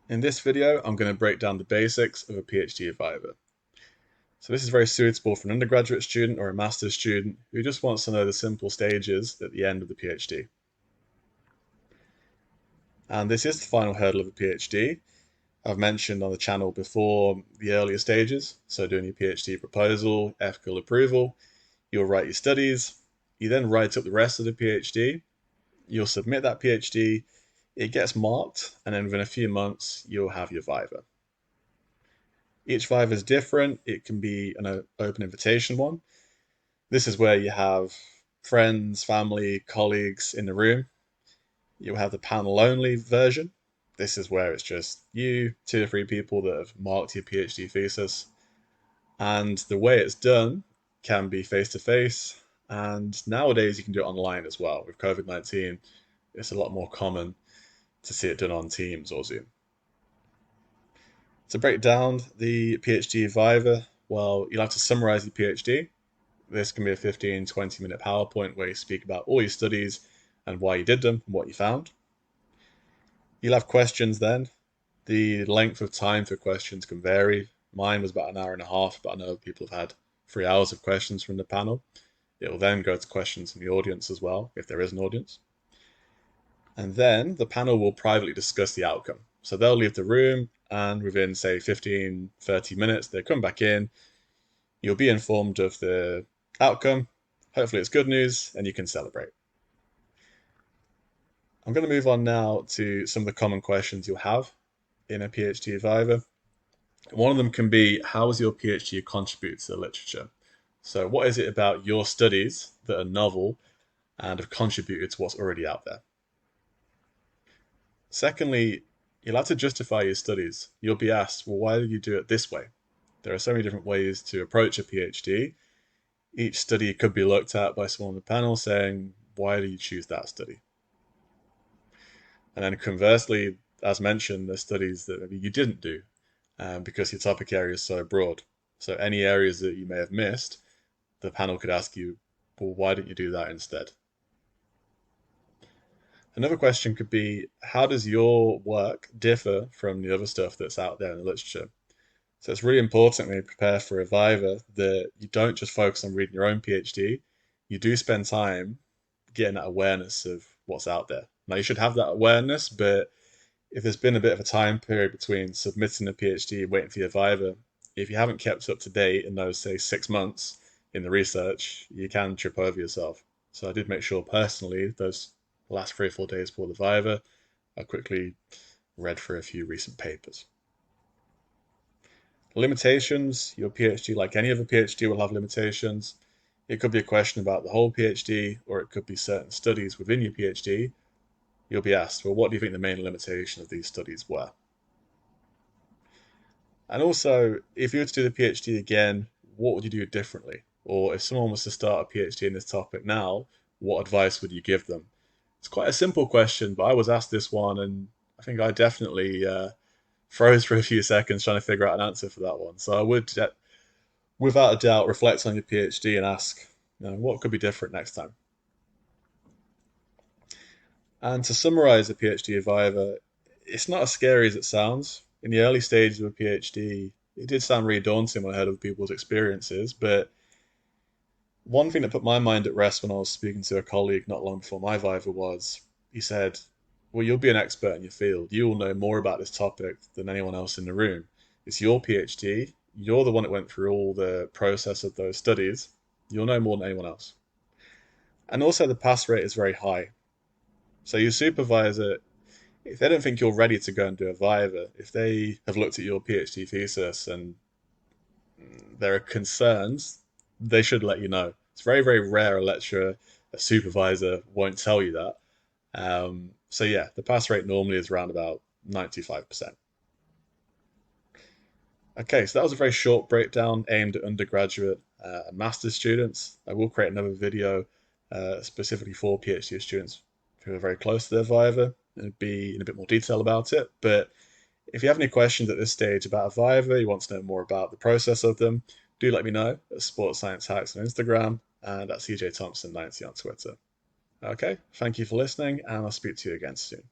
In this video, I'm going to break down the basics of a PhD viva. So this is very suitable for an undergraduate student or a master's student who just wants to know the simple stages at the end of the PhD. And this is the final hurdle of a PhD. I've mentioned on the channel before the earlier stages, so doing your PhD proposal, ethical approval, you'll write your studies, you then write up the rest of the PhD, you'll submit that PhD, it gets marked, and then within a few months, you'll have your viva. Each viva is different. It can be an open invitation one. This is where you have friends, family, colleagues in the room. You'll have the panel only version. This is where it's just you, 2 or 3 people that have marked your PhD thesis. And the way it's done can be face to face. And nowadays you can do it online as well. With COVID-19, it's a lot more common to see it done on Teams or Zoom. To break down the PhD viva, well, you'll have to summarize your PhD. This can be a 15-20 minute PowerPoint where you speak about all your studies and why you did them and what you found. You'll have questions then. The length of time for questions can vary. Mine was about an hour and a half, but I know people have had 3 hours of questions from the panel. It will then go to questions from the audience as well, if there is an audience. And then the panel will privately discuss the outcome. So they'll leave the room, and within, say, 15-30 minutes, they come back in. You'll be informed of the outcome. Hopefully it's good news, and you can celebrate. I'm going to move on now to some of the common questions you'll have in a PhD viva. One of them can be, how has your PhD contributed to the literature? So what is it about your studies that are novel and have contributed to what's already out there? Secondly, you'll have to justify your studies. You'll be asked, well, why did you do it this way? There are so many different ways to approach a PhD. Each study could be looked at by someone on the panel saying, why do you choose that study? And then conversely, as mentioned, there's studies that maybe you didn't do because your topic area is so broad. So any areas that you may have missed, the panel could ask you, well, why didn't you do that instead? Another question could be, how does your work differ from the other stuff that's out there in the literature? So it's really important when you prepare for a viva that you don't just focus on reading your own PhD. You do spend time getting that awareness of what's out there. Now you should have that awareness, but if there's been a bit of a time period between submitting a PhD and waiting for your viva, if you haven't kept up to date in those, say, 6 months in the research, you can trip over yourself. So I did make sure personally, those last 3 or 4 days before the viva, I quickly read through a few recent papers. Limitations, your PhD, like any other PhD, will have limitations. It could be a question about the whole PhD, or it could be certain studies within your PhD. You'll be asked, well, what do you think the main limitation of these studies were? And also, if you were to do the PhD again, what would you do differently? Or if someone was to start a PhD in this topic now, what advice would you give them? It's quite a simple question, but I was asked this one, and I think I definitely froze for a few seconds trying to figure out an answer for that one. So I would, without a doubt, reflect on your PhD and ask, what could be different next time? And to summarize a PhD viva, it's not as scary as it sounds. In the early stages of a PhD, it did sound really daunting when I heard of people's experiences, but one thing that put my mind at rest when I was speaking to a colleague not long before my viva was, he said, well, you'll be an expert in your field. You will know more about this topic than anyone else in the room. It's your PhD. You're the one that went through all the process of those studies. You'll know more than anyone else. And also the pass rate is very high. So your supervisor, if they don't think you're ready to go and do a viva, if they have looked at your PhD thesis and there are concerns, they should let you know. It's very, very rare a lecturer, a supervisor won't tell you that. So yeah, the pass rate normally is around about 95%. Okay, so that was a very short breakdown aimed at undergraduate and master's students. I will create another video specifically for PhD students who are very close to their viva and be in a bit more detail about it. But if you have any questions at this stage about a viva, you want to know more about the process of them, do let me know at Sports Science Hacks on Instagram and at CJ Thompson 90 on Twitter. Okay, thank you for listening, and I'll speak to you again soon.